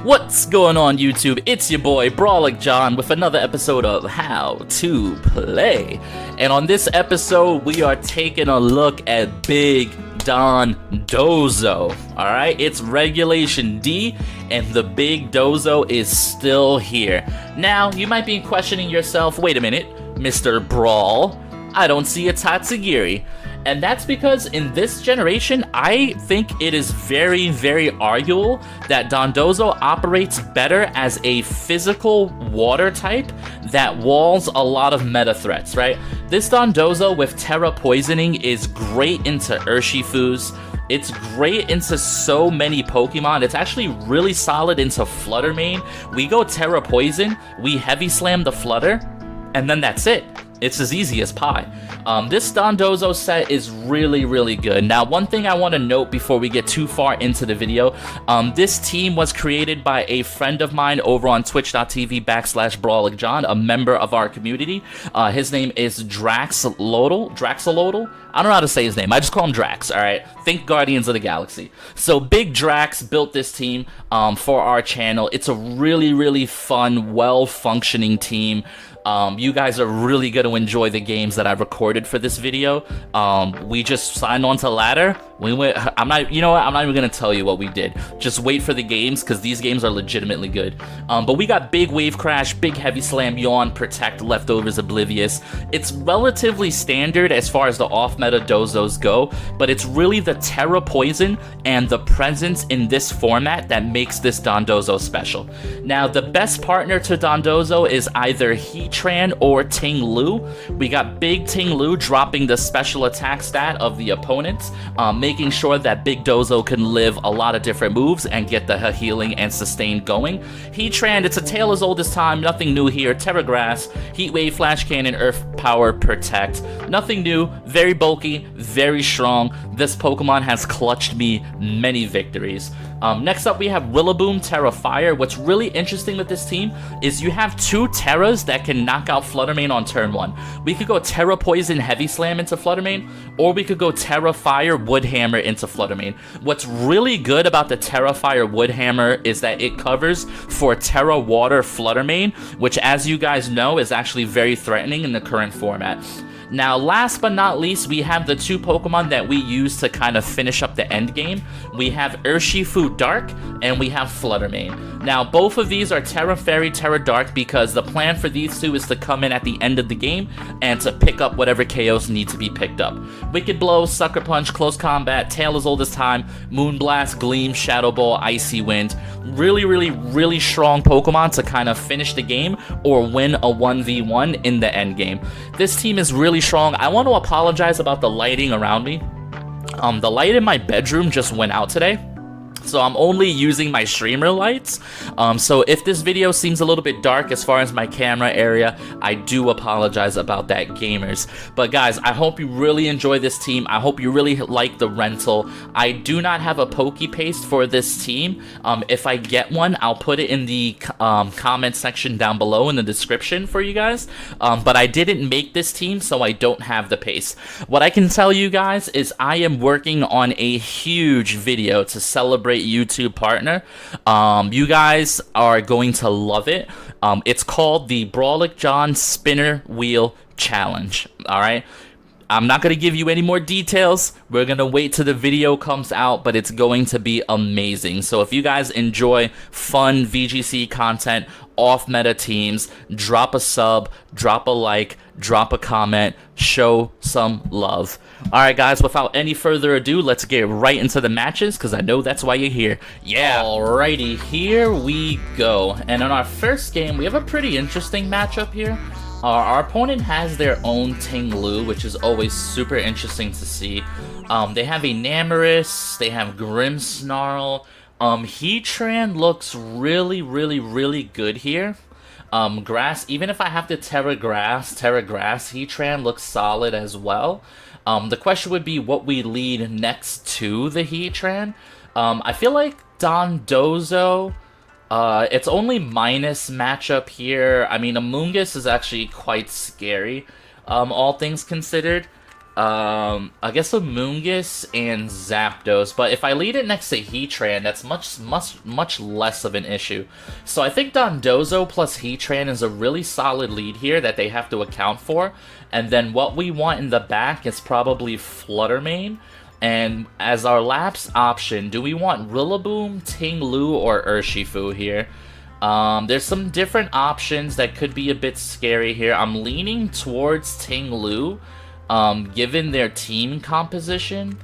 What's going on YouTube? It's your boy Brawlic John with another episode of How to Play. And on this episode we are taking a look at Big DONDOZO. Alright, it's Regulation D and the Big Dozo is still here. Now, you might be questioning yourself, wait a minute, Mr. Brawl, I don't see a Tatsugiri. And that's because in this generation, I think it is very, very arguable that DONDOZO operates better as a physical water type that walls a lot of meta threats, right? This DONDOZO with Terra Poisoning is great into Urshifus. It's great into so many Pokemon. It's actually really solid into Flutter Mane. We go Terra Poison, we Heavy Slam the Flutter, and then that's it. It's as easy as pie. This DONDOZO set is really, really good. Now, one thing I want to note before we get too far into the video, this team was created by a friend of mine over on twitch.tv/BrawlicJohn, a member of our community. His name is Draxolotl. I don't know how to say his name. I just call him Drax, alright? Think Guardians of the Galaxy. So, Big Drax built this team for our channel. It's a really, really fun, well-functioning team. You guys are really going to enjoy the games that I've recorded for this video. We just signed on to ladder. We went. You know what? I'm not even going to tell you what we did. Just wait for the games because these games are legitimately good. But we got Big Wave Crash, Big Heavy Slam, Yawn, Protect, Leftovers, Oblivious. It's relatively standard as far as the off-meta dozos go, but it's really the Terra Poison and the presence in this format that makes this DONDOZO special. Now, the best partner to DONDOZO is either Heatran or Ting Lu. We got Big Ting Lu dropping the special attack stat of the opponents, making sure that Big Dozo can live a lot of different moves and get the healing and sustain going. Heatran, it's a tale as old as time, nothing new here. Terra Grass, Heat Wave, Flash Cannon, Earth Power, Protect. Nothing new, very bulky, very strong. This Pokemon has clutched me many victories. Next up we have Rillaboom, Terra Fire. What's really interesting with this team is you have two Terras that can knock out Flutter Mane on turn 1. We could go Terra Poison, Heavy Slam into Flutter Mane, or we could go Terra Fire, Wood Hammer into Flutter Mane. What's really good about the Terra Fire, Wood Hammer is that it covers for Terra Water, Flutter Mane, which as you guys know is actually very threatening in the current format. Now, last but not least, we have the two Pokemon that we use to kind of finish up the end game. We have Urshifu Dark, and we have Flutter Mane. Now, both of these are Terra Fairy, Terra Dark, because the plan for these two is to come in at the end of the game and to pick up whatever KOs need to be picked up. Wicked Blow, Sucker Punch, Close Combat, Tail as Old as Time, Moonblast, Gleam, Shadow Ball, Icy Wind. Really, really, really strong Pokemon to kind of finish the game or win a 1v1 in the end game. This team is really strong. I want to apologize about the lighting around me. The light in my bedroom just went out today, so I'm only using my streamer lights. So if this video seems a little bit dark as far as my camera area, I do apologize about that, gamers. But guys, I hope you really enjoy this team. I hope you really like the rental. I do not have a Pokepaste for this team. If I get one, I'll put it in the comment section down below in the description for you guys. But I didn't make this team, so I don't have the paste. What I can tell you guys is I am working on a huge video to celebrate YouTube partner. You guys are going to love it. It's called the Brawlic John Spinner Wheel Challenge. Alright, I'm not going to give you any more details. We're going to wait till the video comes out, but it's going to be amazing. So if you guys enjoy fun VGC content, off-meta teams, drop a sub, drop a like, drop a comment, show some love. Alright guys, without any further ado, let's get right into the matches, because I know that's why you're here. Yeah, alrighty, here we go. And in our first game, we have a pretty interesting matchup here. Our opponent has their own Ting Lu, which is always super interesting to see. They have a Namorous, they have Grimmsnarl. Heatran looks really, really, really good here. Grass, even if I have to Terra Grass, Heatran looks solid as well. The question would be what we lead next to the Heatran. I feel like DONDOZO, it's only minus matchup here. I mean, Amoonguss is actually quite scary, all things considered. I guess Amoonguss and Zapdos, but if I lead it next to Heatran, that's much less of an issue. So I think Dondozo plus Heatran is a really solid lead here that they have to account for. And then what we want in the back is probably Fluttermane. And as our lapse option, do we want Rillaboom, Ting-Lu, or Urshifu here? There's some different options that could be a bit scary here. I'm leaning towards Ting-Lu, given their team composition,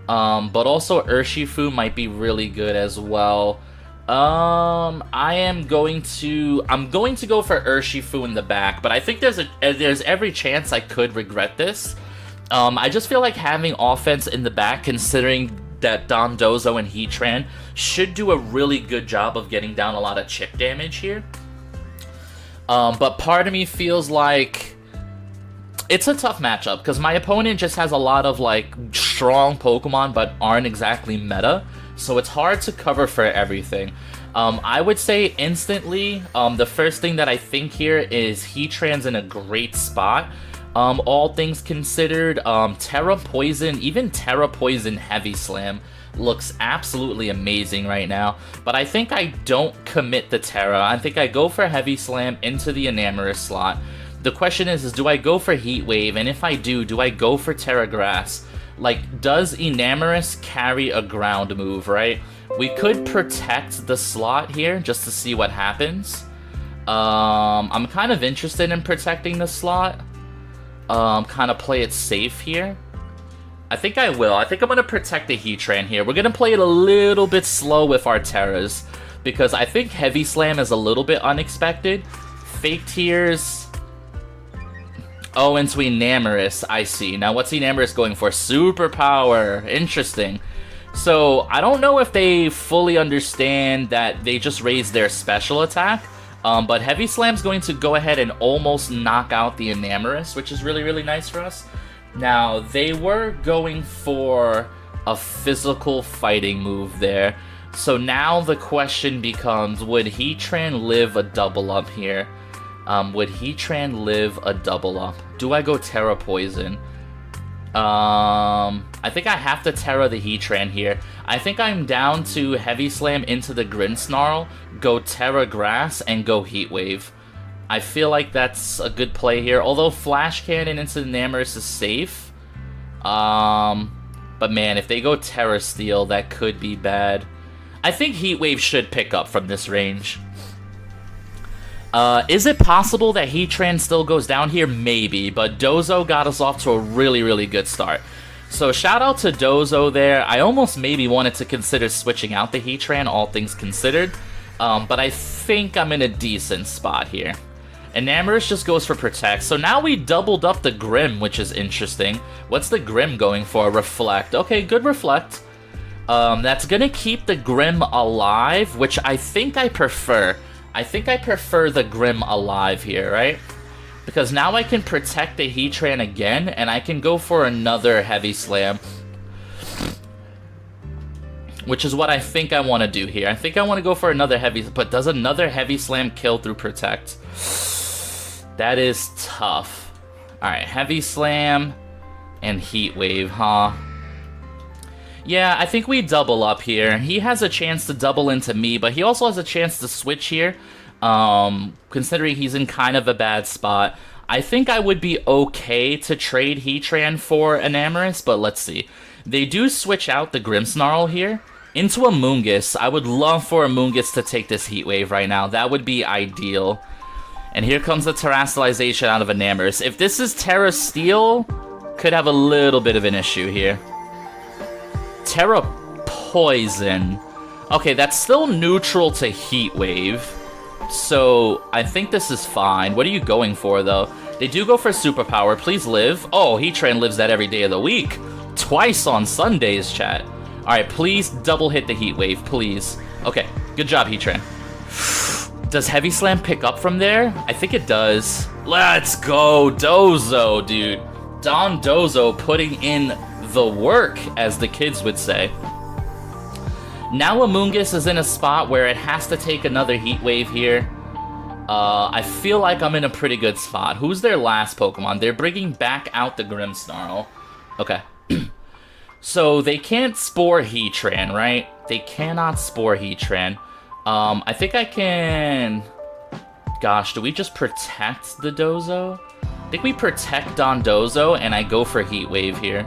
but also Urshifu might be really good as well. I'm going to go for Urshifu in the back, but I think there's every chance I could regret this. I just feel like having offense in the back, considering that Dondozo and Heatran should do a really good job of getting down a lot of chip damage here. But part of me feels like it's a tough matchup, because my opponent just has a lot of, like, strong Pokemon but aren't exactly meta, so it's hard to cover for everything. I would say instantly, the first thing that I think here is Heatran's in a great spot. All things considered, Terra Poison, even Terra Poison Heavy Slam looks absolutely amazing right now, but I think I don't commit the Terra. I think I go for Heavy Slam into the Enamorus slot. The question is do I go for Heat Wave, and if I do I go for Terra Grass? Like, does Enamorus carry a ground move, right? We could protect the slot here just to see what happens. I'm kind of interested in protecting the slot. Kind of play it safe here. I think I will. I think I'm going to protect the Heatran here. We're going to play it a little bit slow with our Terras, because I think Heavy Slam is a little bit unexpected. Fake Tears. Oh, into Enamorus. I see. Now, what's Enamorus going for? Superpower. Interesting. So, I don't know if they fully understand that they just raised their special attack. But Heavy Slam's going to go ahead and almost knock out the Enamorus, which is really, really nice for us. Now, they were going for a physical fighting move there. So now the question becomes, would Heatran live a double up here? Would Heatran live a double up? Do I go Terra Poison? I think I have to Terra the Heatran here. I think I'm down to Heavy Slam into the Grinsnarl, go Terra Grass, and go Heat Wave. I feel like that's a good play here, although Flash Cannon into the Enamorus is safe. But man, if they go Terra Steel, that could be bad. I think Heat Wave should pick up from this range. Is it possible that Heatran still goes down here? Maybe, but Dozo got us off to a really, really good start. So shout out to Dozo there. I almost maybe wanted to consider switching out the Heatran, all things considered. But I think I'm in a decent spot here. Enamorus just goes for Protect. So now we doubled up the Grim, which is interesting. What's the Grim going for? Reflect. Okay, good Reflect. That's gonna keep the Grim alive, which I think I prefer. I think I prefer the Grim alive here, right? Because now I can protect the Heatran again, and I can go for another Heavy Slam. Which is what I think I want to do here. I think I want to go for another Heavy... But does another Heavy Slam kill through Protect? That is tough. Alright, Heavy Slam and Heat Wave, huh? Yeah, I think we double up here. He has a chance to double into me, but he also has a chance to switch here. Considering he's in kind of a bad spot. I think I would be okay to trade Heatran for Enamorus, but let's see. They do switch out the Grimmsnarl here into Amoonguss. I would love for Amoonguss to take this Heat Wave right now. That would be ideal. And here comes the Terastallization out of Enamorus. If this is Terra Steel, could have a little bit of an issue here. Terra Poison. Okay, that's still neutral to Heat Wave. So, I think this is fine. What are you going for, though? They do go for Superpower. Please live. Oh, Heatran lives that every day of the week. Twice on Sundays, chat. Alright, please double hit the Heat Wave, please. Okay, good job, Heatran. Does Heavy Slam pick up from there? I think it does. Let's go, Dozo, dude. Dondozo putting in the work, as the kids would say. Now Amoonguss is in a spot where it has to take another Heat Wave here. I feel like I'm in a pretty good spot. Who's their last Pokemon? They're bringing back out the Grimmsnarl. Okay. So they can't spore Heatran, right? They cannot spore Heatran. I think I can... Gosh, do we just protect the Dozo? I think we protect Dondozo and I go for Heat Wave here.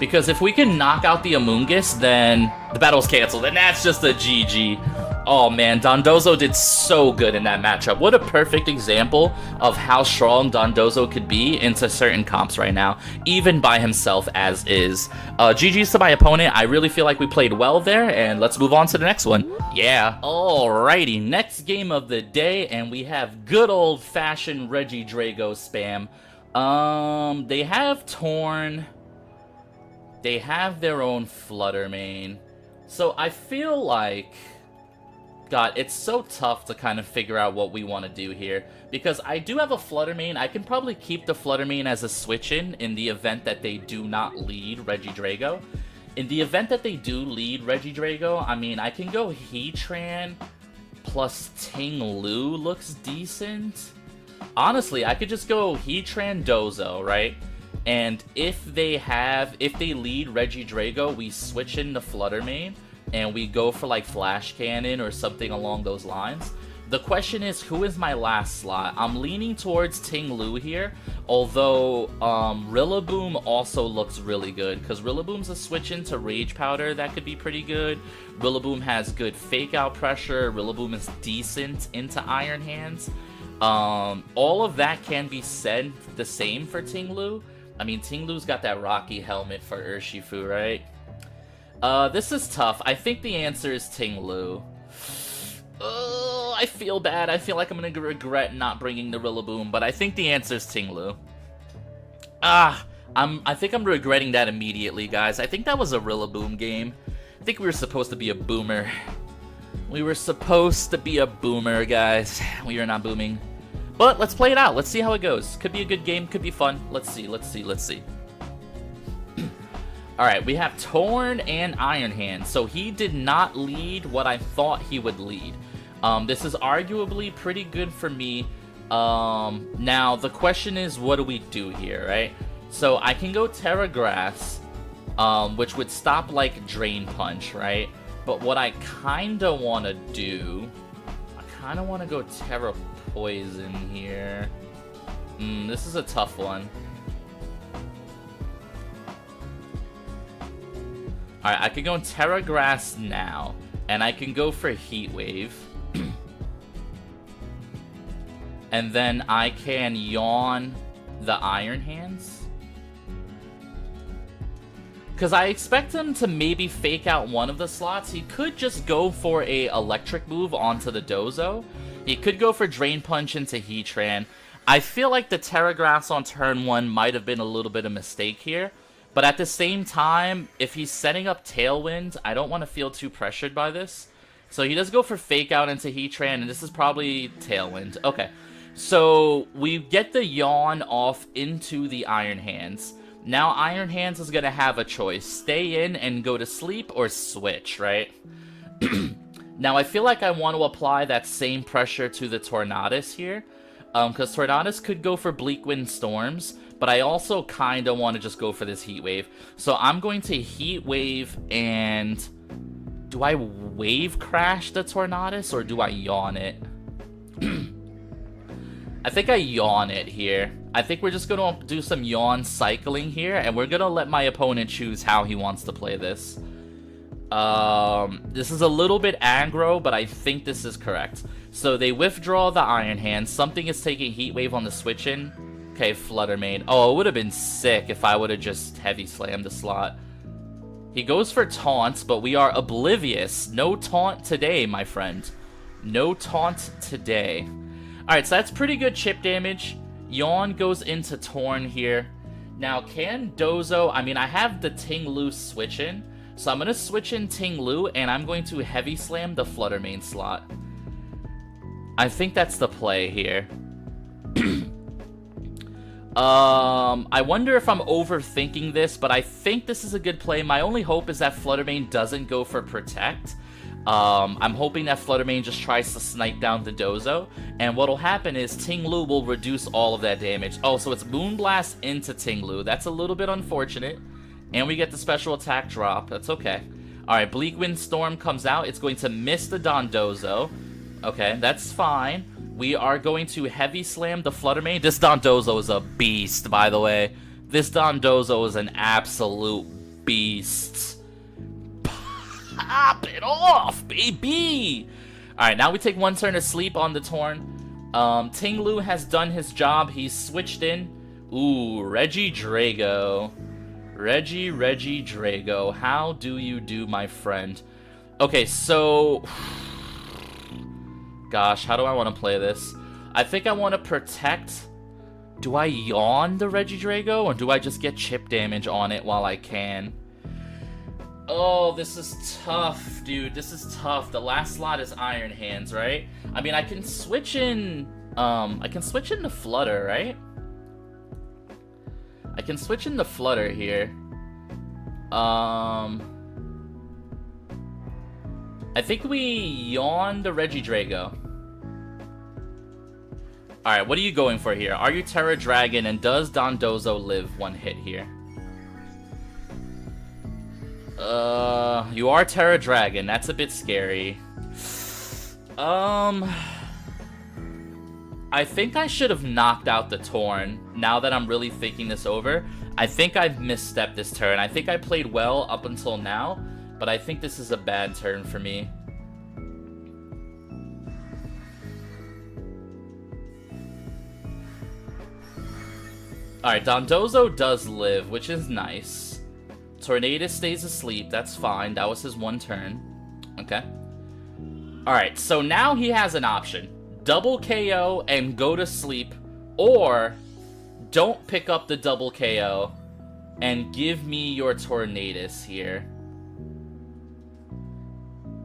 Because if we can knock out the Amoonguss, then the battle's canceled, and that's just a GG. Oh man, Dondozo did so good in that matchup. What a perfect example of how strong Dondozo could be into certain comps right now, even by himself as is. GG's to my opponent. I really feel like we played well there, and let's move on to the next one. Yeah. Alrighty, next game of the day, and we have good old-fashioned Regidrago spam. They have Torn. They have their own Flutter Mane. So I feel like... God, it's so tough to kind of figure out what we want to do here. Because I do have a Flutter Mane. I can probably keep the Flutter Mane as a switch-in the event that they do not lead Regidrago. In the event that they do lead Regidrago, I mean, I can go Heatran plus Ting Lu looks decent. Honestly, I could just go Heatran Dozo, right? And if they lead Regidrago, we switch in the Flutter Mane. And we go for like Flash Cannon or something along those lines. The question is, who is my last slot? I'm leaning towards Ting Lu here, although Rillaboom also looks really good, because Rillaboom's a switch into Rage Powder that could be pretty good. Rillaboom has good fake out pressure. Rillaboom is decent into Iron Hands. All of that can be said the same for Ting Lu. I mean, Ting Lu's got that Rocky helmet for Urshifu, right? This is tough. I think the answer is Ting Lu. I feel bad. I feel like I'm gonna regret not bringing the Rillaboom, but I think the answer is Ting Lu. I think I'm regretting that immediately, guys. I think that was a Rillaboom game. I think we were supposed to be a boomer. We were supposed to be a boomer, guys. We are not booming. But let's play it out. Let's see how it goes. Could be a good game. Could be fun. Let's see. Let's see. Let's see. Alright, we have Torn and Iron Hands. So he did not lead what I thought he would lead. This is arguably pretty good for me. Now, the question is, what do we do here, right? So I can go Terra Grass, which would stop, like, Drain Punch, right? But what I kind of want to do... I kind of want to go Terra Poison here. This is a tough one. Alright, I can go in Terra Grass now, and I can go for Heat Wave. And then I can Yawn the Iron Hands. Because I expect him to maybe fake out one of the slots. He could just go for a electric move onto the Dozo. He could go for Drain Punch into Heatran. I feel like the Terra Grass on turn 1 might have been a little bit of a mistake here. But at the same time, if he's setting up Tailwind, I don't want to feel too pressured by this. So he does go for Fake Out into Heatran, and this is probably Tailwind. Okay, so we get the Yawn off into the Iron Hands. Now Iron Hands is going to have a choice. Stay in and go to sleep, or switch, right? Now I feel like I want to apply that same pressure to the Tornadus here. Because Tornadus could go for Bleak Wind Storms, but I also kind of want to just go for this Heat Wave. So I'm going to Heat Wave, and... do I Wave Crash the Tornadus, or do I Yawn it? I think I Yawn it here. I think we're just going to do some Yawn cycling here, and we're going to let my opponent choose how he wants to play this. This is a little bit aggro, but I think this is correct. So they withdraw the Iron Hand. Something is taking Heat Wave on the switch-in. Okay, Flutter Mane. Oh, it would have been sick if I would have just Heavy Slammed the slot. He goes for taunts, but we are oblivious. No taunt today, my friend. No taunt today. Alright, so that's pretty good chip damage. Yawn goes into Torn here. Now, can Dozo... I mean, I have the Ting Lu switch in. So I'm going to switch in Ting Lu, and I'm going to Heavy Slam the Flutter Mane slot. I think that's the play here. I wonder if I'm overthinking this, but I think this is a good play. My only hope is that Flutter Mane doesn't go for Protect. I'm hoping that Fluttermane just tries to snipe down the Dozo, and what'll happen is Ting-Lu will reduce all of that damage. Oh, so it's Moonblast into Ting-Lu. That's a little bit unfortunate. And we get the special attack drop. That's okay. Alright, Bleak Wind Storm comes out. It's going to miss the Dondozo. Okay, that's fine. We are going to Heavy Slam the Fluttermane. This Dondozo is a beast, by the way. This Dondozo is an absolute beast. Pop it off, baby! Alright, now we take one turn to sleep on the Torn. Ting-Lu has done his job. He's switched in. Ooh, Regidrago. Regidrago. How do you do, my friend? Okay, so... Gosh, how do I want to play this? I think I want to protect... Do I yawn the Regidrago, or do I just get chip damage on it while I can? Oh, this is tough, dude. This is tough. The last slot is Iron Hands, right? I mean, I can switch in... I can switch into Flutter, right? I can switch into Flutter here. I think we yawn the Regidrago. Alright, what are you going for here? Are you Terra Dragon, and does Dondozo live one hit here? You are Terra Dragon. That's a bit scary. I think I should have knocked out the Torn. Now that I'm really thinking this over, I think I've misstepped this turn. I think I played well up until now, but I think this is a bad turn for me. Alright, Dondozo does live, which is nice. Tornadus stays asleep, that's fine. That was his one turn. Okay. Alright, so now he has an option. Double KO and go to sleep, or don't pick up the double KO and give me your Tornadus here.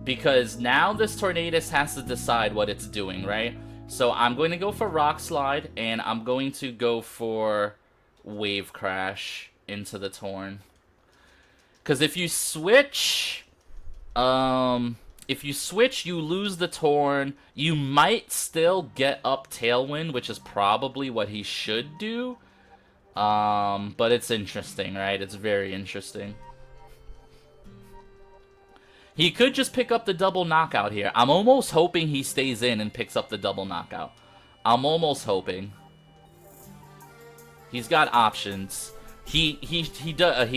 Because now this Tornadus has to decide what it's doing, right? So I'm going to go for Rock Slide, and I'm going to go for Wave Crash into the Torn. Because if you switch, you lose the Torn. You might still get up Tailwind, which is probably what he should do. But it's interesting, right? It's very interesting. He could just pick up the double knockout here. I'm almost hoping he stays in and picks up the double knockout. I'm almost hoping. He's got options. He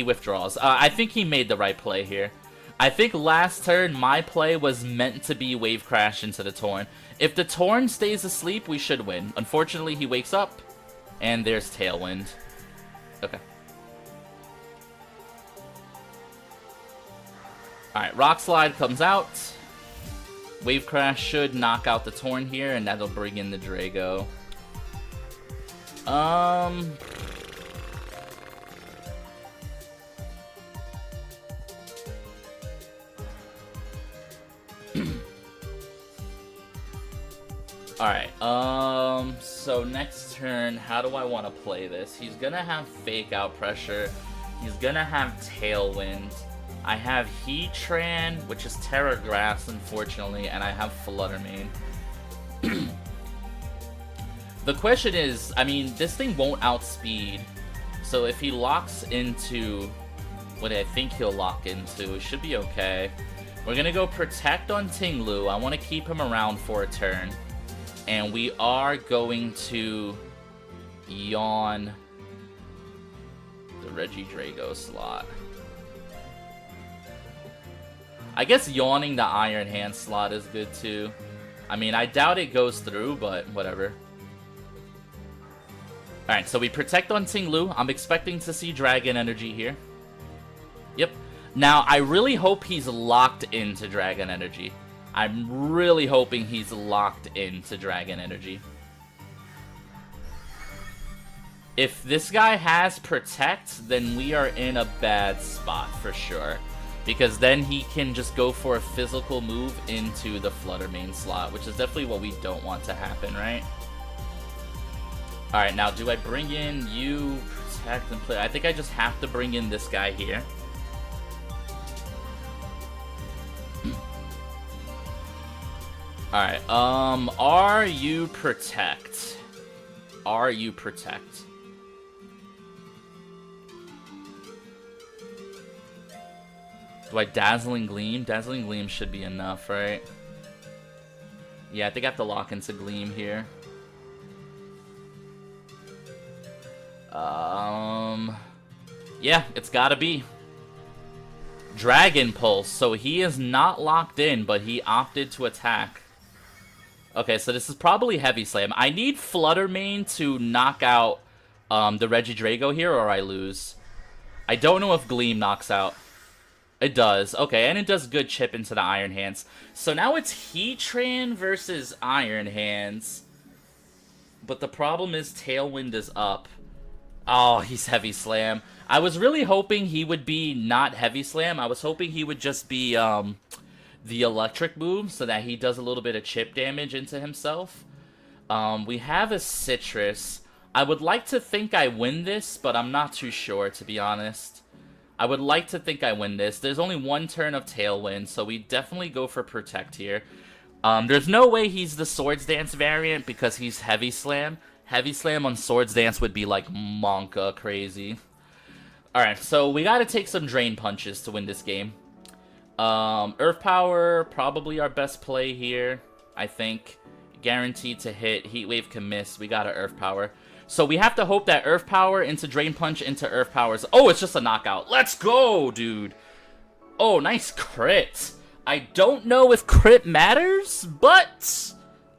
withdraws. I think he made the right play here. I think last turn my play was meant to be Wave Crash into the Torn. If the Torn stays asleep, we should win. Unfortunately, he wakes up, and there's Tailwind. Okay. Alright, Rock Slide comes out. Wave Crash should knock out the Torn here, and that'll bring in the Drago. Alright, so next turn, how do I want to play this? He's gonna have Fake Out Pressure. He's gonna have Tailwind. I have Heatran, which is Terra Grass, unfortunately, and I have Fluttermane. The question is, I mean, this thing won't outspeed, so if he locks into what I think he'll lock into, it should be okay. We're gonna go Protect on Ting-Lu. I want to keep him around for a turn. And we are going to yawn the Regidrago slot. I guess yawning the Iron Hand slot is good too. I mean, I doubt it goes through, but whatever. Alright, so we Protect on Ting-Lu. I'm expecting to see Dragon Energy here. Yep. Now, I really hope he's locked into Dragon Energy. I'm really hoping he's locked into Dragon Energy. If this guy has Protect, then we are in a bad spot for sure. Because then he can just go for a physical move into the Fluttermane slot, which is definitely what we don't want to happen, right? Alright, now do I bring in you, Protect, and play? I think I just have to bring in this guy here. Alright, are you protect? Are you protect? Do I Dazzling Gleam? Dazzling Gleam should be enough, right? Yeah, I think I have to lock into Gleam here. Yeah, it's gotta be. Dragon Pulse. So he is not locked in, but he opted to attack. Okay, so this is probably Heavy Slam. I need Flutter Mane to knock out the Regidrago here, or I lose. I don't know if Gleam knocks out. It does. Okay, and it does good chip into the Iron Hands. So now it's Heatran versus Iron Hands. But the problem is Tailwind is up. Oh, he's Heavy Slam. I was really hoping he would be not Heavy Slam. I was hoping he would just be the electric move so that he does a little bit of chip damage into himself. We have a Citrus. I would like to think I win this, but I'm not too sure, to be honest. I would like to think I win this. There's only one turn of Tailwind, so we definitely go for Protect here. There's no way he's the Swords Dance variant because he's Heavy Slam. Heavy Slam on Swords Dance would be like Monka crazy. Alright, so we gotta take some Drain Punches to win this game. Earth Power, probably our best play here, I think. Guaranteed to hit. Heat Wave can miss. We got an Earth Power. So we have to hope that Earth Power into Drain Punch into Earth Powers. Oh, it's just a knockout. Let's go, dude. Oh, nice crit. I don't know if crit matters, but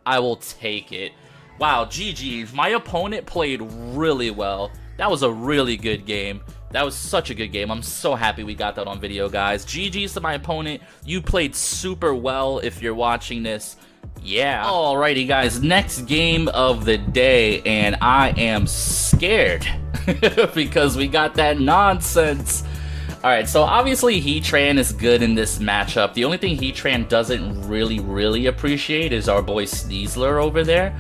I will take it. Wow, GG. My opponent played really well. That was a really good game. That was such a good game. I'm so happy we got that on video, guys. GG's to my opponent. You played super well if you're watching this. Yeah. Alrighty, guys. Next game of the day, and I am scared because we got that nonsense. Alright, so obviously Heatran is good in this matchup. The only thing Heatran doesn't really appreciate is our boy Sneasler over there.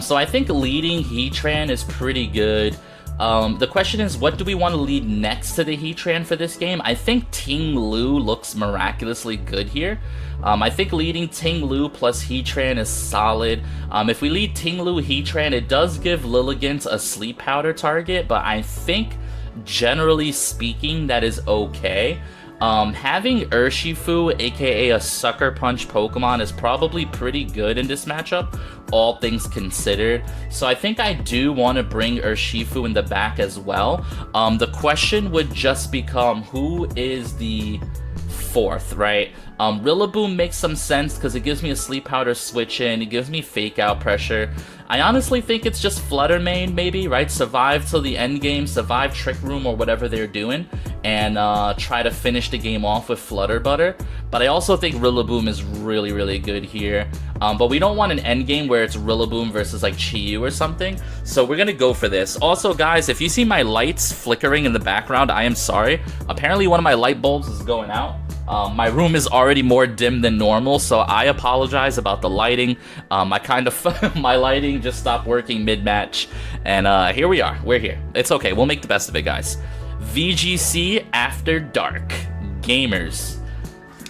So I think leading Heatran is pretty good. The question is, what do we want to lead next to the Heatran for this game? I think Ting Lu looks miraculously good here. I think leading Ting Lu plus Heatran is solid. If we lead Ting Lu Heatran, it does give Lilligant a Sleep Powder target, but I think, generally speaking, that is okay. Having Urshifu, aka a Sucker Punch Pokemon, is probably pretty good in this matchup, all things considered. So I think I do want to bring Urshifu in the back as well. The question would just become, who is the fourth, right? Rillaboom makes some sense because it gives me a Sleep Powder switch in, it gives me Fake Out pressure. I honestly think it's just Flutter Mane, maybe, right? Survive till the end game, survive Trick Room or whatever they're doing, and try to finish the game off with Flutter Butter. But I also think Rillaboom is really good here. But we don't want an end game where it's Rillaboom versus like Chi-Yu or something. So we're gonna go for this. Also, guys, if you see my lights flickering in the background, I am sorry. Apparently one of my light bulbs is going out. My room is already more dim than normal, so I apologize about the lighting. I kind of my lighting just stopped working mid-match, and here we are. We're here. It's okay. We'll make the best of it, guys. VGC After Dark. Gamers.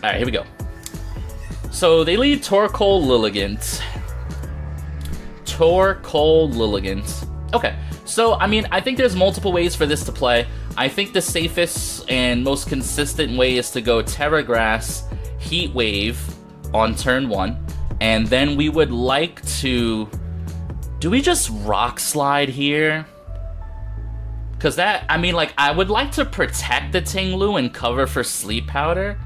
All right, here we go. So they lead Torkoal Lilligant. Torkoal Lilligant. Okay, so, I mean, I think there's multiple ways for this to play. I think the safest and most consistent way is to go Terra Grass, Heat Wave on turn 1, and then we would like to... Do we just Rock Slide here? Because that, I mean, like, I would like to protect the Ting Lu and cover for Sleep Powder.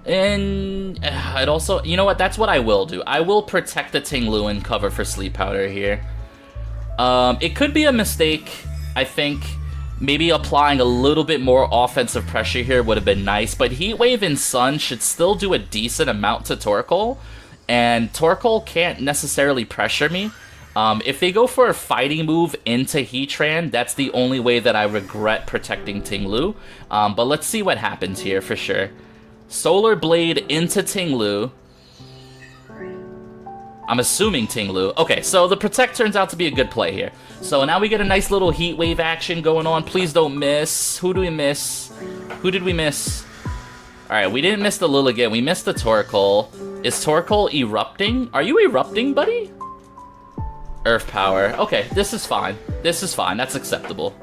And it also, you know what, that's what I will do. I will protect the Ting Lu and cover for Sleep Powder here. It could be a mistake, I think. Maybe applying a little bit more offensive pressure here would have been nice, but Heat Wave and Sun should still do a decent amount to Torkoal, and Torkoal can't necessarily pressure me. If they go for a fighting move into Heatran, that's the only way that I regret protecting Ting Lu. But let's see what happens here for sure. Solar Blade into Ting Lu. I'm assuming Ting Lu. Okay, so the Protect turns out to be a good play here. So now we get a nice little Heat Wave action going on. Please don't miss. Who do we miss? Who did we miss? Alright, we didn't miss the Lilligant. We missed the Torkoal. Is Torkoal erupting? Are you erupting, buddy? Earth power. Okay, this is fine. This is fine. That's acceptable.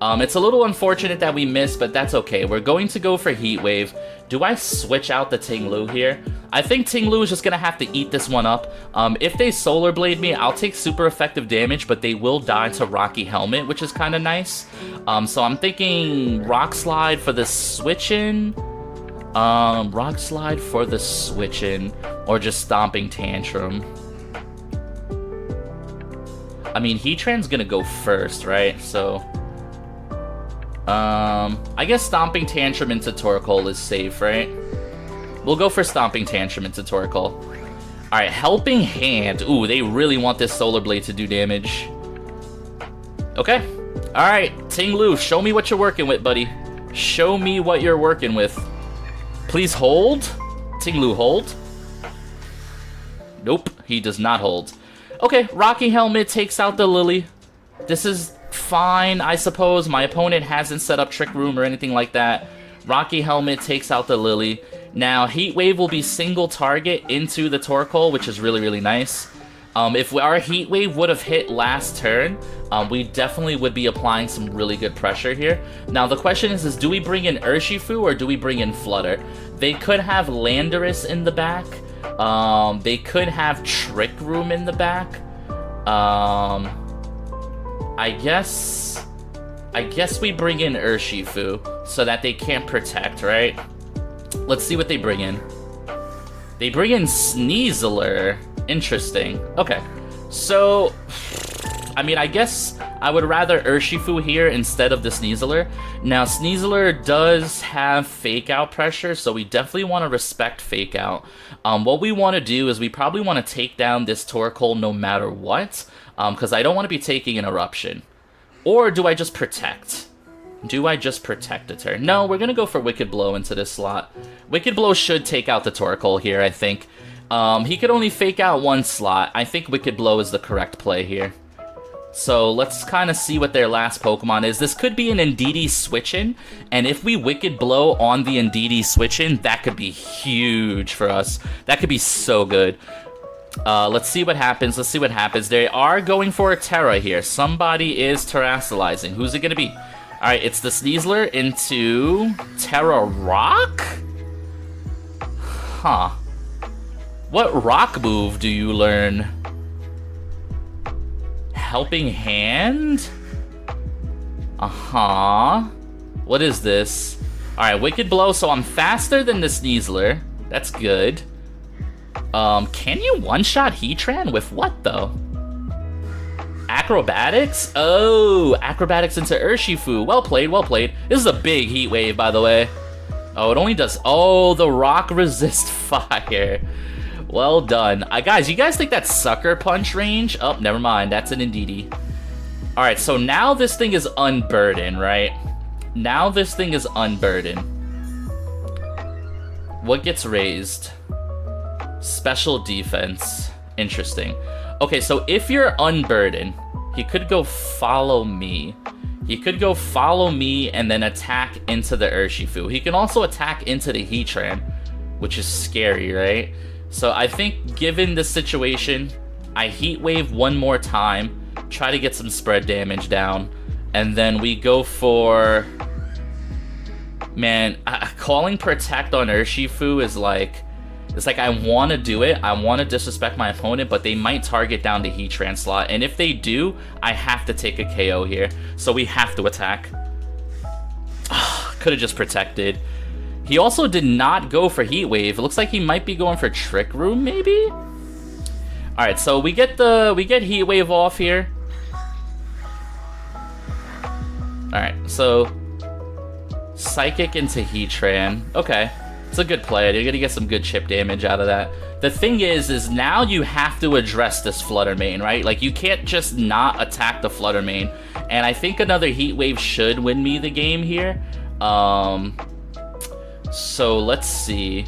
It's a little unfortunate that we missed, but that's okay. We're going to go for Heat Wave. Do I switch out the Ting-Lu here? I think Ting-Lu is just going to have to eat this one up. If they Solar Blade me, I'll take super effective damage, but they will die to Rocky Helmet, which is kind of nice. So I'm thinking Rock Slide for the switch-in. Rock Slide for the switch-in, or just Stomping Tantrum. I mean, Heatran's going to go first, right? So... I guess Stomping Tantrum into Torkoal is safe, right? We'll go for Stomping Tantrum into Torkoal. Alright, Helping Hand. Ooh, they really want this Solar Blade to do damage. Okay. Alright, Ting-Lu, show me what you're working with, buddy. Show me what you're working with. Please hold. Ting-Lu, hold. Nope, he does not hold. Okay, Rocky Helmet takes out the Lily. This is... fine, I suppose. My opponent hasn't set up Trick Room or anything like that. Rocky Helmet takes out the Lily. Now, Heat Wave will be single target into the Torkoal, which is really, really nice. If our Heat Wave would have hit last turn, we definitely would be applying some really good pressure here. Now, the question is do we bring in Urshifu or do we bring in Flutter? They could have Landorus in the back. They could have Trick Room in the back. I guess we bring in Urshifu so that they can't protect, right? Let's see what they bring in. They bring in Sneasler. Interesting. Okay. So, I mean, I guess I would rather Urshifu here instead of the Sneasler. Now, Sneasler does have Fake Out pressure, so we definitely want to respect Fake Out. What we want to do is we probably want to take down this Torkoal no matter what. Because I don't want to be taking an Eruption. Or do I just protect? Do I just protect a turn? No, we're going to go for Wicked Blow into this slot. Wicked Blow should take out the Torkoal here, I think. He could only fake out one slot. I think Wicked Blow is the correct play here. So let's kind of see what their last Pokemon is. This could be an Indeedee switch-in. And if we Wicked Blow on the Indeedee switch-in, that could be huge for us. That could be so good. Let's see what happens. Let's see what happens. They are going for a Terra here. Somebody is terrestrializing. Who's it going to be? Alright, it's the Sneasler into Terra Rock? Huh. What rock move do you learn? Helping Hand? Uh-huh. What is this? Alright, Wicked Blow. So I'm faster than the Sneasler. That's good. Can you one-shot Heatran with what, though? Acrobatics? Oh, Acrobatics into Urshifu. Well played, well played. This is a big Heat Wave, by the way. Oh, it only does... Oh, the Rock resist fire. Well done. Guys, you guys think that's Sucker Punch range? Oh, never mind. That's an Indeedee. Alright, so now this thing is unburdened, right? Now this thing is unburdened. What gets raised? Special defense. Interesting. Okay, so if you're unburdened, he could go follow me. He could go follow me and then attack into the Urshifu. He can also attack into the Heatran, which is scary, right? So I think given the situation, I Heat Wave one more time, try to get some spread damage down, and then we go for... Man, calling Protect on Urshifu is like... It's like I want to do it, I want to disrespect my opponent, but they might target down the Heatran slot, and if they do, I have to take a KO here. So we have to attack. Could have just protected. He also did not go for Heat Wave. It looks like he might be going for Trick Room, maybe? Alright, so we get Heat Wave off here. Alright, so Psychic into Heatran. Okay. It's a good play. You're gonna get some good chip damage out of that. The thing is now you have to address this Flutter Mane, right? Like, you can't just not attack the Flutter Mane. And I think another Heat Wave should win me the game here. So let's see.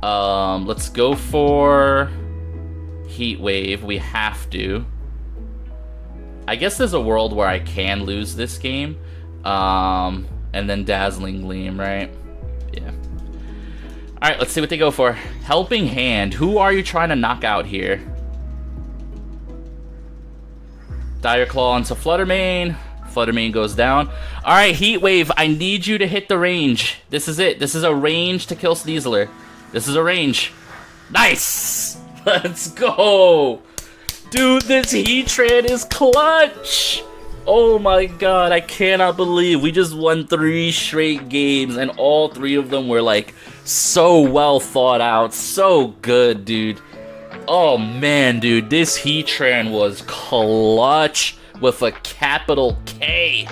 Let's go for Heat Wave. We have to. I guess there's a world where I can lose this game. And then Dazzling Gleam, right? Yeah. Alright, let's see what they go for. Helping Hand. Who are you trying to knock out here? Dire Claw onto Fluttermane. Fluttermane goes down. Alright, Heat Wave, I need you to hit the range. This is it. This is a range to kill Sneasler. This is a range. Nice! Let's go! Dude, this Heatran is clutch! Oh my god, I cannot believe we just won 3 straight games and all 3 of them were like so well thought out. So good, dude. Oh man, dude, this Heatran was clutch with a capital K.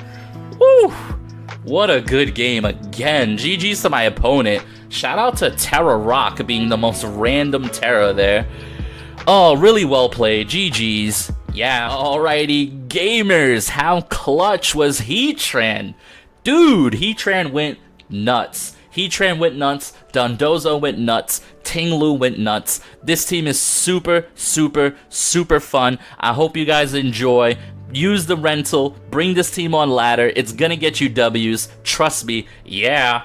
Woo! What a good game again. GG's to my opponent. Shout out to Terra Rock being the most random Terra there. Oh, really well played. GG's. Yeah, alrighty, gamers. How clutch was Heatran? Dude, Heatran went nuts. Heatran went nuts, DONDOZO went nuts, Tinglu went nuts. This team is super, super, super fun. I hope you guys enjoy. Use the rental, bring this team on ladder. It's gonna get you W's. Trust me, yeah.